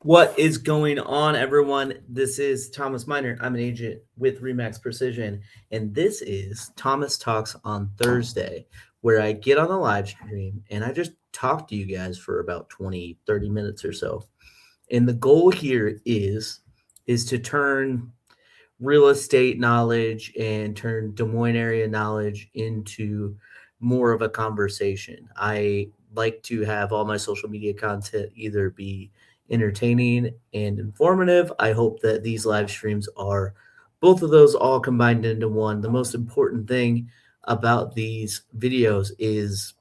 What is going on, everyone? This is Thomas Miner. I'm an agent with Remax Precision, and this is Thomas Talks on Thursday, where I get on a live stream and I just talk to you guys for about 20, 30 minutes or so. And the goal here is to turn real estate knowledge and turn Des Moines area knowledge into more of a conversation. I like to have all my social media content either be entertaining and informative. I hope that these live streams are both of those all combined into one. The most important thing about these videos is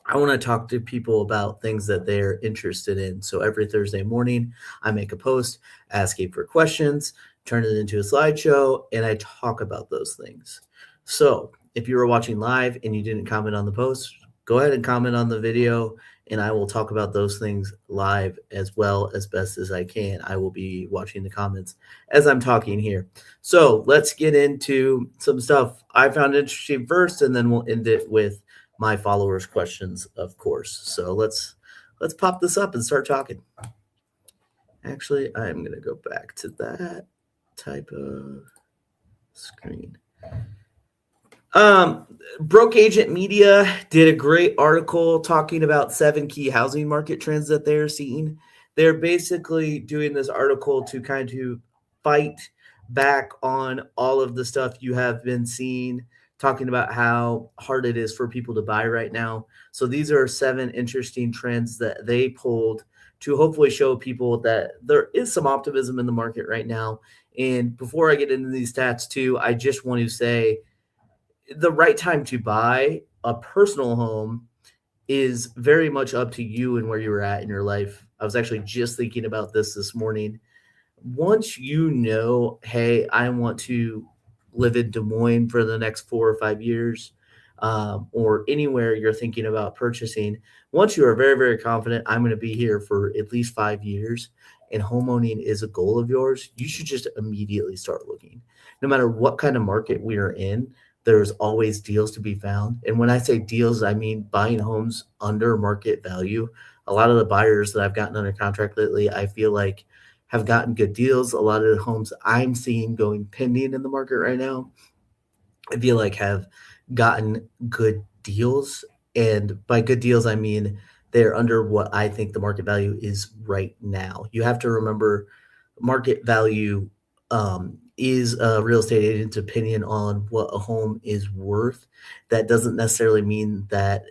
I want to talk to people about things that they're interested in. So every Thursday morning, I make a post asking for questions, turn it into a slideshow, and I talk about those things. So if you were watching live and you didn't comment on the post, go ahead and comment on the video, and I will talk about those things live as well as best as I can. I will be watching the comments as I'm talking here. So let's get into some stuff I found interesting first, and then we'll end it with my followers' questions, of course. So let's pop this up and start talking. Actually, I'm gonna go back to that type of screen. Broke Agent Media did a great article talking about 7 key housing market trends that they're seeing. They're basically doing this article to kind of fight back on all of the stuff you have been seeing, talking about how hard it is for people to buy right now. So these are 7 interesting trends that they pulled to hopefully show people that there is some optimism in the market right now. And before I get into these stats too, I just want to say the right time to buy a personal home is very much up to you and where you're at in your life. I was actually just thinking about this morning. Once you know, hey, I want to live in Des Moines for the next 4 or 5 years, or anywhere you're thinking about purchasing, once you are very, very confident, I'm going to be here for at least 5 years, and homeowning is a goal of yours, you should just immediately start looking. No matter what kind of market we are in, there's always deals to be found. And when I say deals, I mean buying homes under market value. A lot of the buyers that I've gotten under contract lately, I feel like have gotten good deals. A lot of the homes I'm seeing going pending in the market right now, I feel like have gotten good deals. And by good deals, I mean they're under what I think the market value is right now. You have to remember market value is a real estate agent's opinion on what a home is worth. That doesn't necessarily mean that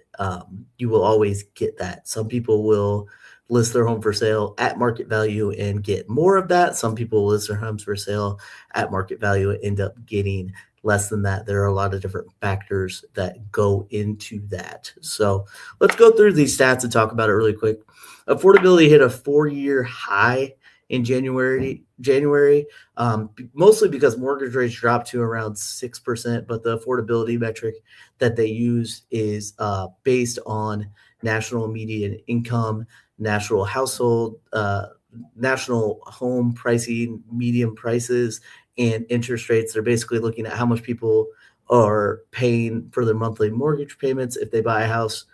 you will always get that. Some people will list their home for sale at market value and get more of that. Some people will list their homes for sale at market value and end up getting less than that. There are a lot of different factors that go into that. So let's go through these stats and talk about it really quick. Affordability hit a 4-year high in January, mostly because mortgage rates dropped to around 6%. But the affordability metric that they use is based on national median income, national household, national home pricing, median prices, and interest rates. They're basically looking at how much people are paying for their monthly mortgage payments if they buy a house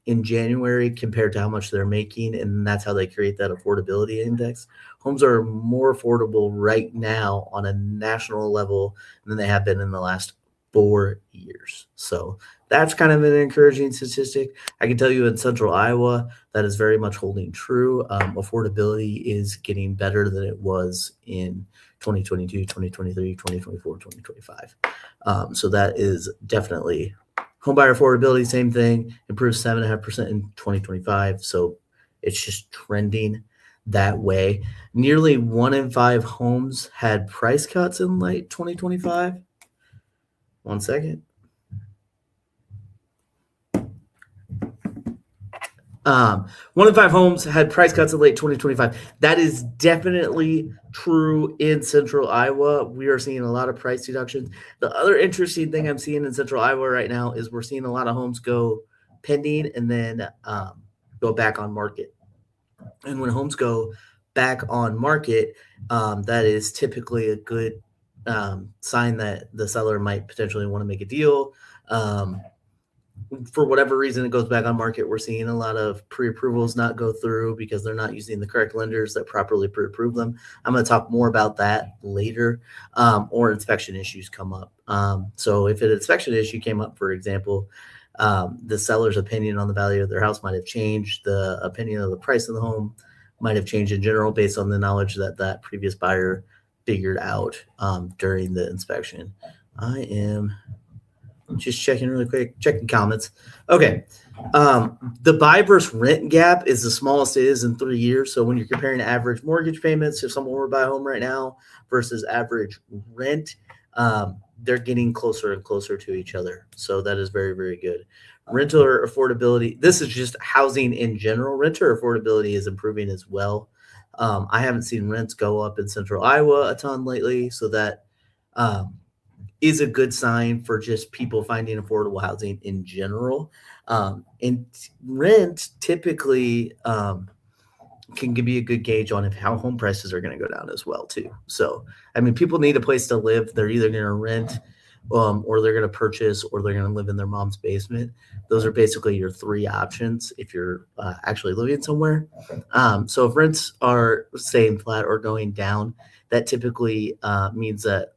in January compared to how much they're making, and that's how they create that affordability index. Homes are more affordable right now on a national level than they have been in the last 4 years. So that's kind of an encouraging statistic. I can tell you in central Iowa, that is very much holding true. Affordability is getting better than it was in 2022, 2023, 2024, 2025. So that is definitely homebuyer affordability, same thing, improved 7.5% in 2025. So it's just trending that way. Nearly 1 in 5 homes had price cuts in late 2025. One second. 1 in 5 homes had price cuts in late 2025. That is definitely true in central Iowa. We are seeing a lot of price deductions. The other interesting thing I'm seeing in central Iowa right now is we're seeing a lot of homes go pending and then go back on market. And when homes go back on market, that is typically a good sign that the seller might potentially want to make a deal. for whatever reason it goes back on market, we're seeing a lot of pre-approvals not go through because they're not using the correct lenders that properly pre-approve them. I'm going to talk more about that later, or inspection issues come up. So if an inspection issue came up, for example, the seller's opinion on the value of their house might have changed. The opinion of the price of the home might have changed in general based on the knowledge that that previous buyer figured out during the inspection. I am just checking really quick, checking comments. Okay. The buy versus rent gap is the smallest it is in 3 years. So when you're comparing average mortgage payments, if someone were to buy a home right now versus average rent, they're getting closer and closer to each other. So that is very, very good. Renter affordability. This is just housing in general. Renter affordability is improving as well. I haven't seen rents go up in central Iowa a ton lately. So that is a good sign for just people finding affordable housing in general. And rent typically can be a good gauge on if how home prices are going to go down as well too. So, I mean, people need a place to live. They're either going to rent or they're going to purchase or they're going to live in their mom's basement. Those are basically your three options if you're actually living somewhere. So if rents are staying flat or going down, that typically means that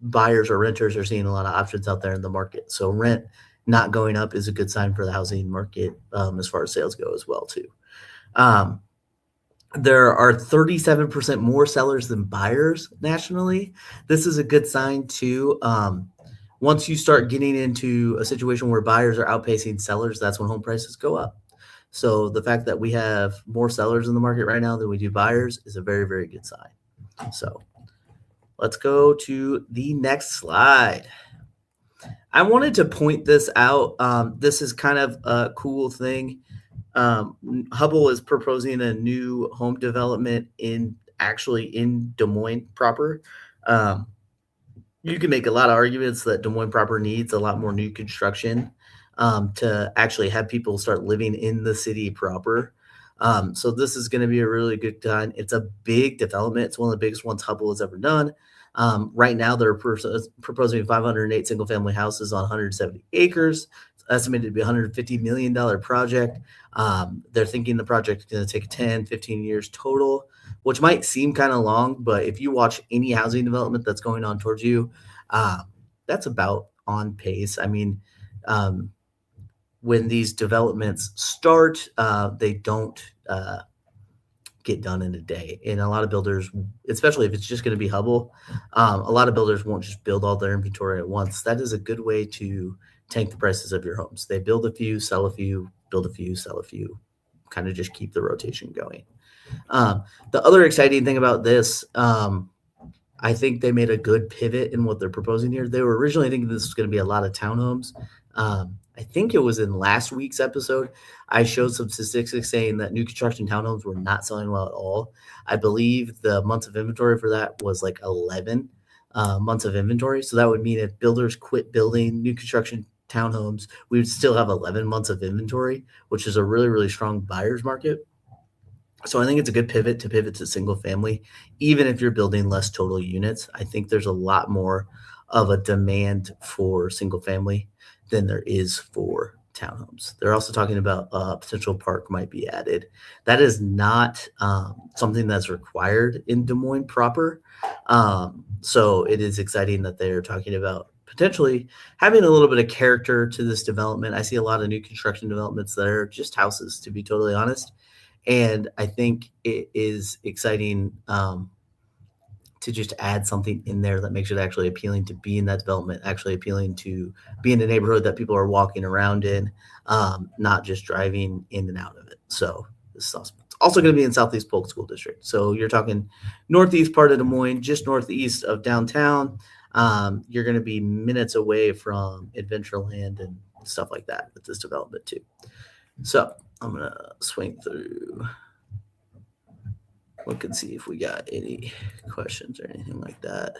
buyers or renters are seeing a lot of options out there in the market. So rent not going up is a good sign for the housing market as far as sales go as well too. There are 37% more sellers than buyers nationally. This is a good sign too. Once you start getting into a situation where buyers are outpacing sellers, that's when home prices go up. So the fact that we have more sellers in the market right now than we do buyers is a very, very good sign. So let's go to the next slide. I wanted to point this out. This is kind of a cool thing. Hubble is proposing a new home development in Des Moines proper. You can make a lot of arguments that Des Moines proper needs a lot more new construction to actually have people start living in the city proper. So this is going to be a really good time. It's a big development. It's one of the biggest ones Hubble has ever done. Right now, they're proposing 508 single-family houses on 170 acres. It's estimated to be a $150 million project. They're thinking the project is going to take 10, 15 years total, which might seem kind of long, but if you watch any housing development that's going on towards you, that's about on pace. I mean, when these developments start, they don't get done in a day. And a lot of builders, especially if it's just going to be Hubble, a lot of builders won't just build all their inventory at once. That is a good way to tank the prices of your homes. They build a few, sell a few, build a few, sell a few, kind of just keep the rotation going. The other exciting thing about this, I think they made a good pivot in what they're proposing here. They were originally thinking this was going to be a lot of townhomes. I think it was in last week's episode, I showed some statistics saying that new construction townhomes were not selling well at all. I believe the months of inventory for that was like 11 months of inventory. So that would mean if builders quit building new construction townhomes, we would still have 11 months of inventory, which is a really, really strong buyer's market. So I think it's a good pivot to single family, even if you're building less total units. I think there's a lot more of a demand for single family than there is for townhomes. They're also talking about a potential park might be added. That is not something that's required in Des Moines proper. So it is exciting that they're talking about potentially having a little bit of character to this development. I see a lot of new construction developments that are just houses, to be totally honest. And I think it is exciting to just add something in there that makes it actually appealing to be in that development, actually appealing to be in a neighborhood that people are walking around in, not just driving in and out of it. So this is awesome. It's also going to be in Southeast Polk School District. So you're talking northeast part of Des Moines, just northeast of downtown. You're going to be minutes away from Adventureland and stuff like that with this development too. So I'm going to swing through. Look and see if we got any questions or anything like that.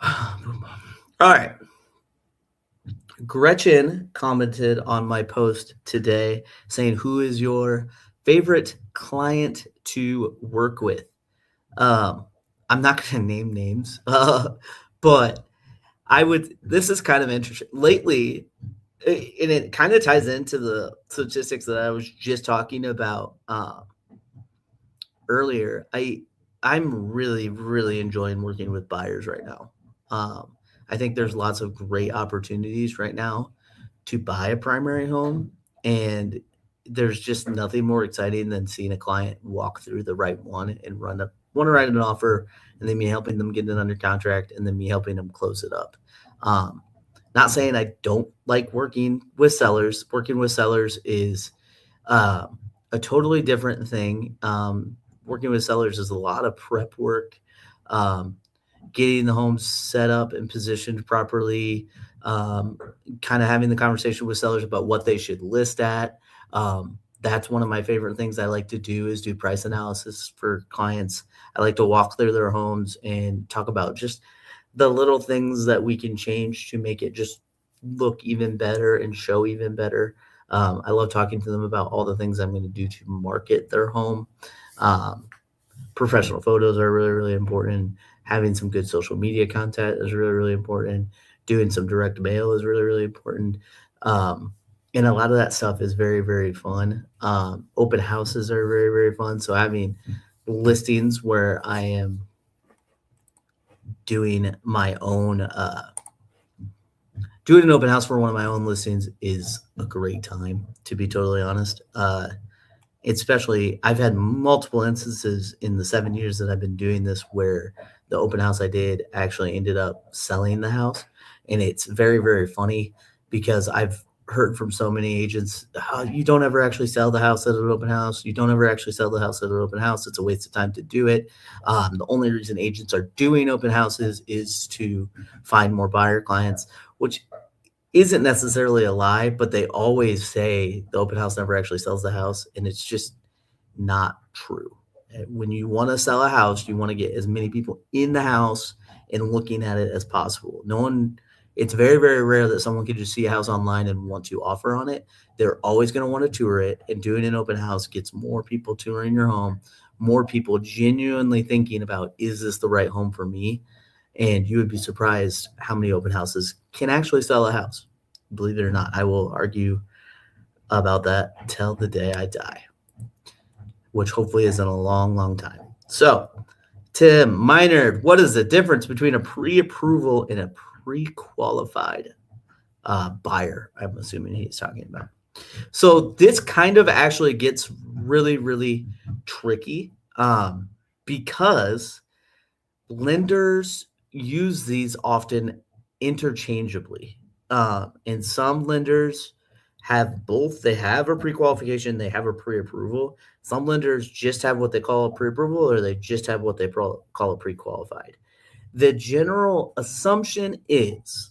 All right. Gretchen commented on my post today saying, who is your favorite client to work with? I'm not going to name names, but This is kind of interesting. Lately, and it kind of ties into the statistics that I was just talking about earlier. I'm really, really enjoying working with buyers right now. I think there's lots of great opportunities right now to buy a primary home, and there's just nothing more exciting than seeing a client walk through the right one and want to write an offer, and then me helping them get it under contract, and then me helping them close it up. Um, Not saying I don't like working with sellers. Working with sellers is a totally different thing. Working with sellers is a lot of prep work, um, getting the home set up and positioned properly, kind of having the conversation with sellers about what they should list at. That's one of my favorite things I like to do is do price analysis for clients. I like to walk through their homes and talk about just the little things that we can change to make it just look even better and show even better. I love talking to them about all the things I'm going to do to market their home. Um, Professional photos are really, really important. Having some good social media content is really, really important. Doing some direct mail is really, really important. And a lot of that stuff is very, very fun. Open houses are very, very fun. So having listings where I am doing my own doing an open house for one of my own listings is a great time, to be totally honest. Especially, I've had multiple instances in the 7 years that I've been doing this where the open house I did actually ended up selling the house. And it's very, very funny because I've heard from so many agents, oh, you don't ever actually sell the house at an open house. You don't ever actually sell the house at an open house. It's a waste of time to do it. The only reason agents are doing open houses is to find more buyer clients, which isn't necessarily a lie, but they always say the open house never actually sells the house, and it's just not true. When you want to sell a house, you want to get as many people in the house and looking at it as possible. It's very, very rare that someone can just see a house online and want to offer on it. They're always going to want to tour it, and doing an open house gets more people touring your home, more people genuinely thinking about, is this the right home for me? And you would be surprised how many open houses can actually sell a house. Believe it or not, I will argue about that till the day I die, which hopefully isn't a long, long time. So, Tim Meinert, what is the difference between a pre-approval and a pre-qualified buyer? I'm assuming he's talking about. So this kind of actually gets really, really tricky because lenders use these often interchangeably. And some lenders have both. They have a pre-qualification, they have a pre-approval. Some lenders just have what they call a pre-approval, or they just have what they call a pre-qualified. The general assumption is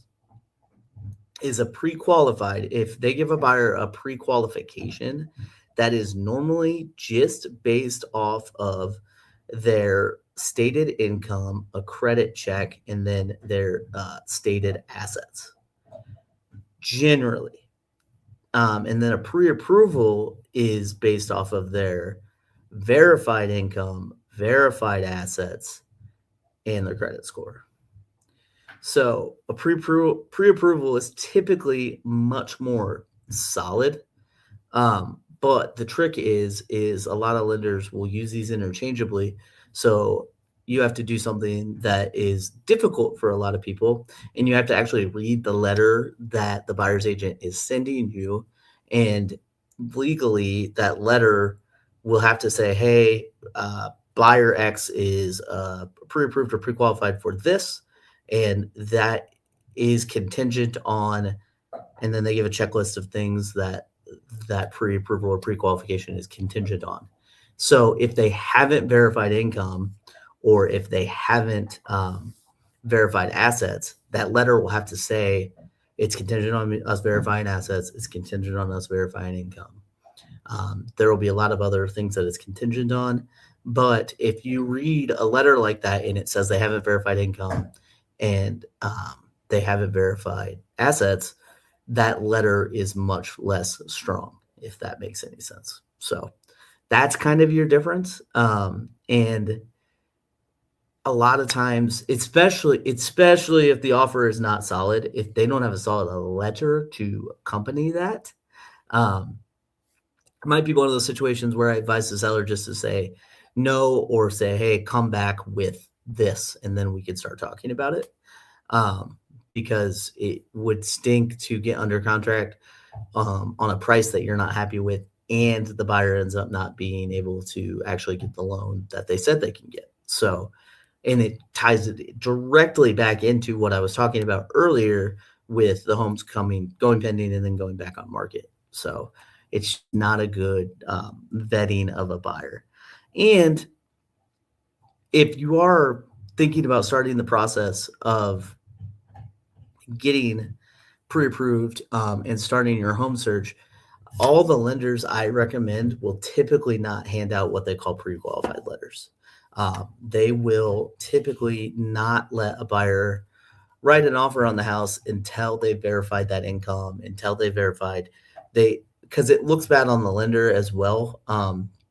a pre-qualified. If they give a buyer a pre-qualification, that is normally just based off of their stated income, a credit check, and then their stated assets. Generally. And then a pre-approval is based off of their verified income, verified assets, and their credit score. So a pre-approval is typically much more solid. But the trick is a lot of lenders will use these interchangeably. So you have to do something that is difficult for a lot of people, and you have to actually read the letter that the buyer's agent is sending you. And legally, that letter will have to say, hey, buyer X is pre-approved or pre-qualified for this, and that is contingent on, and then they give a checklist of things that pre-approval or pre-qualification is contingent on. So if they haven't verified income, or if they haven't verified assets, that letter will have to say it's contingent on us verifying assets, it's contingent on us verifying income. There will be a lot of other things that it's contingent on, but if you read a letter like that and it says they haven't verified income and they haven't verified assets, that letter is much less strong, if that makes any sense. So that's kind of your difference. And a lot of times, especially if the offer is not solid, if they don't have a solid letter to accompany that, um, it might be one of those situations where I advise the seller just to say no or say, "Hey, come back with this," and then we can start talking about it. Um, because it would stink to get under contract on a price that you're not happy with, and the buyer ends up not being able to actually get the loan that they said they can get. So, and it ties it directly back into what I was talking about earlier with the homes going pending, and then going back on market. So, it's not a good vetting of a buyer. And if you are thinking about starting the process of getting pre-approved and starting your home search, all the lenders I recommend will typically not hand out what they call pre-qualified letters. They will typically not let a buyer write an offer on the house until they verified that income, until they verified because it looks bad on the lender as well,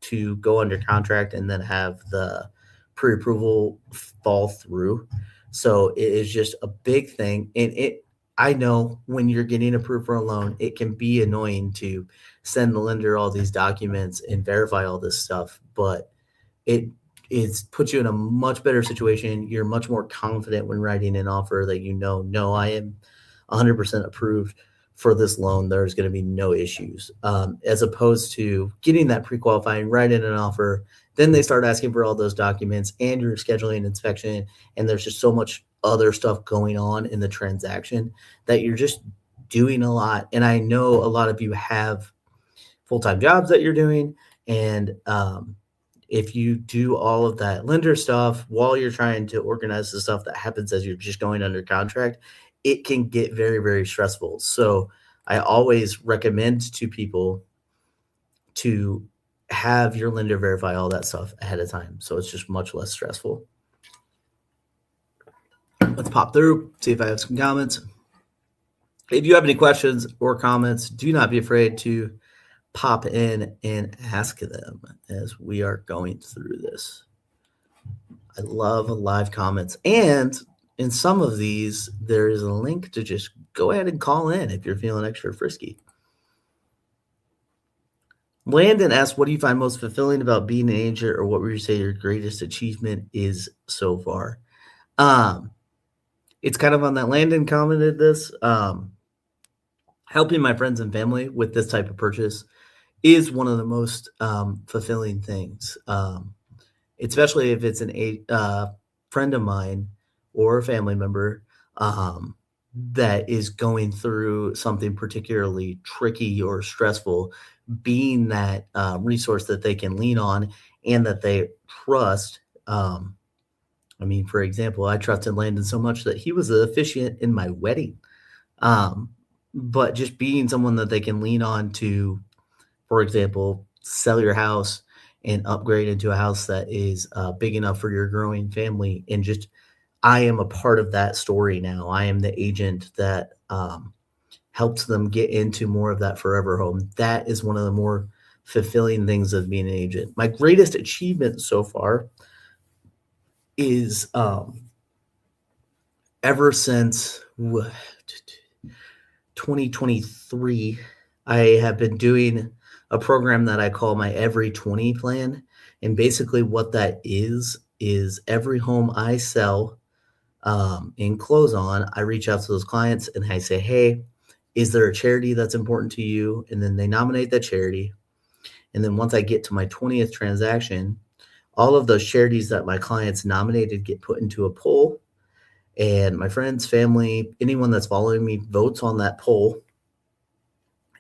to go under contract and then have the pre-approval fall through. So it is just a big thing. And I know when you're getting approved for a loan, it can be annoying to send the lender all these documents and verify all this stuff, but it puts you in a much better situation. You're much more confident when writing an offer that no, I am 100% approved for this loan. There's going to be no issues, as opposed to getting that pre-qualifying, writing an offer, then they start asking for all those documents, and you're scheduling an inspection, and there's just so much other stuff going on in the transaction that you're just doing a lot. And I know a lot of you have full-time jobs that you're doing, and if you do all of that lender stuff while you're trying to organize the stuff that happens as you're just going under contract, it can get very, very stressful. So I always recommend to people to have your lender verify all that stuff ahead of time, so it's just much less stressful. Let's pop through, see if I have some comments. If you have any questions or comments, do not be afraid to pop in and ask them as we are going through this. I love live comments, and in some of these, there is a link to just go ahead and call in if you're feeling extra frisky. Landon asks, what do you find most fulfilling about being an agent, or what would you say your greatest achievement is so far? It's kind of on that. Landon commented this, helping my friends and family with this type of purchase is one of the most fulfilling things, especially if it's a friend of mine or a family member that is going through something particularly tricky or stressful, being that resource that they can lean on and that they trust. I mean, for example, I trusted Landon so much that he was the officiant in my wedding. But just being someone that they can lean on to, for example, sell your house and upgrade into a house that is big enough for your growing family. And just, I am a part of that story now. I am the agent that helps them get into more of that forever home. That is one of the more fulfilling things of being an agent. My greatest achievement so far is ever since 2023, I have been doing a program that I call my Every 20 plan. And basically what that is every home I sell and close on, I reach out to those clients and I say, hey, is there a charity that's important to you? And then they nominate that charity. And then once I get to my 20th transaction, all of those charities that my clients nominated get put into a poll, and my friends, family, anyone that's following me votes on that poll.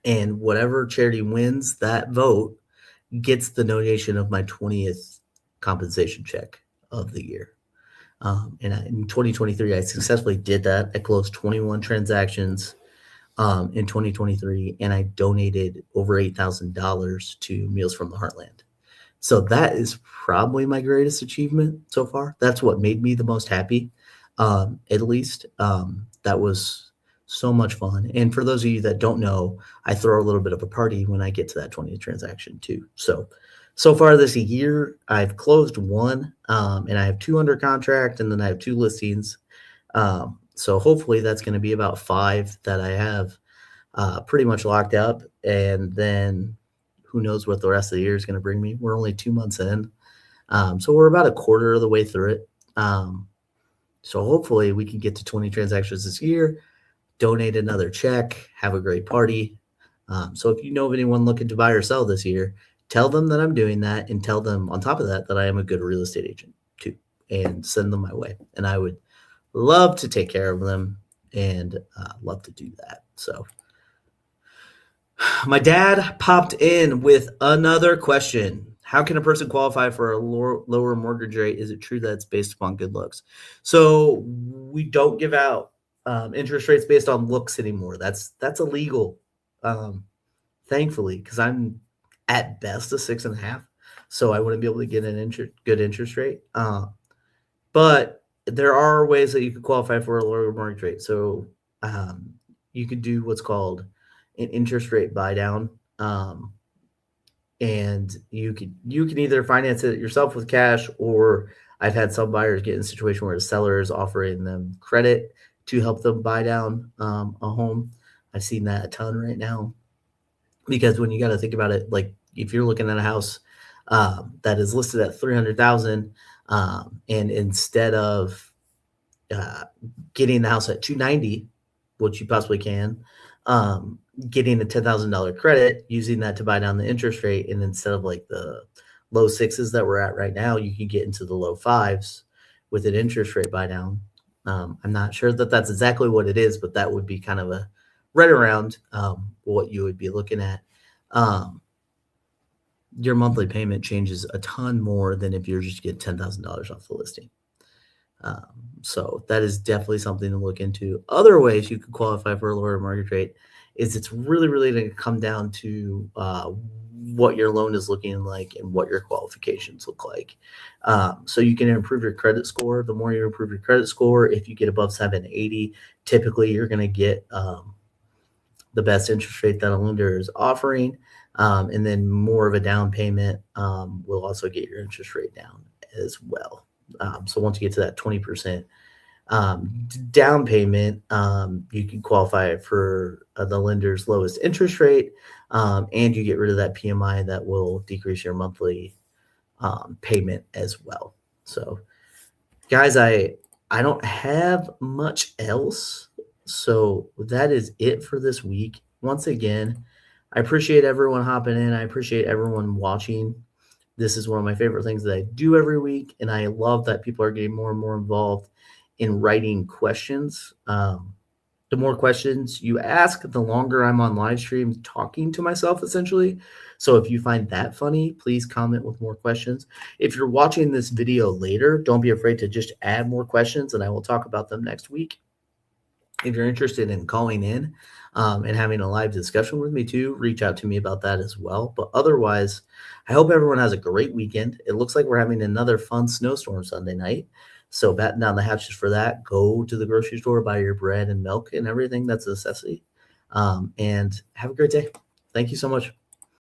And whatever charity wins that vote gets the donation of my 20th compensation check of the year. And in 2023, I successfully did that. I closed 21 transactions in 2023, and I donated over $8,000 to Meals from the Heartland. So that is probably my greatest achievement so far. That's what made me the most happy, at least. That was So much fun. And for those of you that don't know, I throw a little bit of a party when I get to that 20th transaction too. So far this year, I've closed one, and I have two under contract, and then I have two listings. So hopefully that's going to be about five that I have pretty much locked up. And then who knows what the rest of the year is going to bring me. We're only 2 months in. So we're about a quarter of the way through it. So hopefully we can get to 20 transactions this year, donate another check, have a great party. So if you know of anyone looking to buy or sell this year, tell them that I'm doing that, and tell them on top of that that I am a good real estate agent too, and send them my way. And I would love to take care of them and love to do that. So my dad popped in with another question. How can a person qualify for a lower mortgage rate? Is it true that it's based upon good looks? So we don't give out interest rates based on looks anymore. That's illegal, thankfully, because I'm at best a 6.5, so I wouldn't be able to get an good interest rate. But there are ways that you could qualify for a lower mortgage rate. So you could do what's called an interest rate buy down, and you can either finance it yourself with cash, or I've had some buyers get in a situation where the seller is offering them credit to help them buy down a home. I've seen that a ton right now, because when you got to think about it, like if you're looking at a house that is listed at 300,000, and instead of getting the house at 290, which you possibly can, getting a $10,000 credit, using that to buy down the interest rate, and instead of like the low sixes that we're at right now, you can get into the low fives with an interest rate buy down. I'm not sure that that's exactly what it is, but that would be kind of a right around what you would be looking at. Your monthly payment changes a ton more than if you're just getting $10,000 off the listing. So that is definitely something to look into. Other ways you could qualify for a lower mortgage rate is it's really going to come down to what your loan is looking like and what your qualifications look like. So you can improve your credit score. The more you improve your credit score, if you get above 780, typically you're going to get the best interest rate that a lender is offering. And then more of a down payment will also get your interest rate down as well. So once you get to that 20% down payment, you can qualify for the lender's lowest interest rate, and you get rid of that PMI that will decrease your monthly payment as well. So guys, I don't have much else. So that is it for this week. Once again, I appreciate everyone hopping in. I appreciate everyone watching. This is one of my favorite things that I do every week, and I love that people are getting more and more involved in writing questions. The more questions you ask, the longer I'm on live stream talking to myself, essentially. So if you find that funny, please comment with more questions. If you're watching this video later, don't be afraid to just add more questions, and I will talk about them next week. If you're interested in calling in and having a live discussion with me too, reach out to me about that as well. But otherwise, I hope everyone has a great weekend. It looks like we're having another fun snowstorm Sunday night. So batten down the hatches for that. Go to the grocery store, buy your bread and milk and everything that's a necessity. And have a great day. Thank you so much.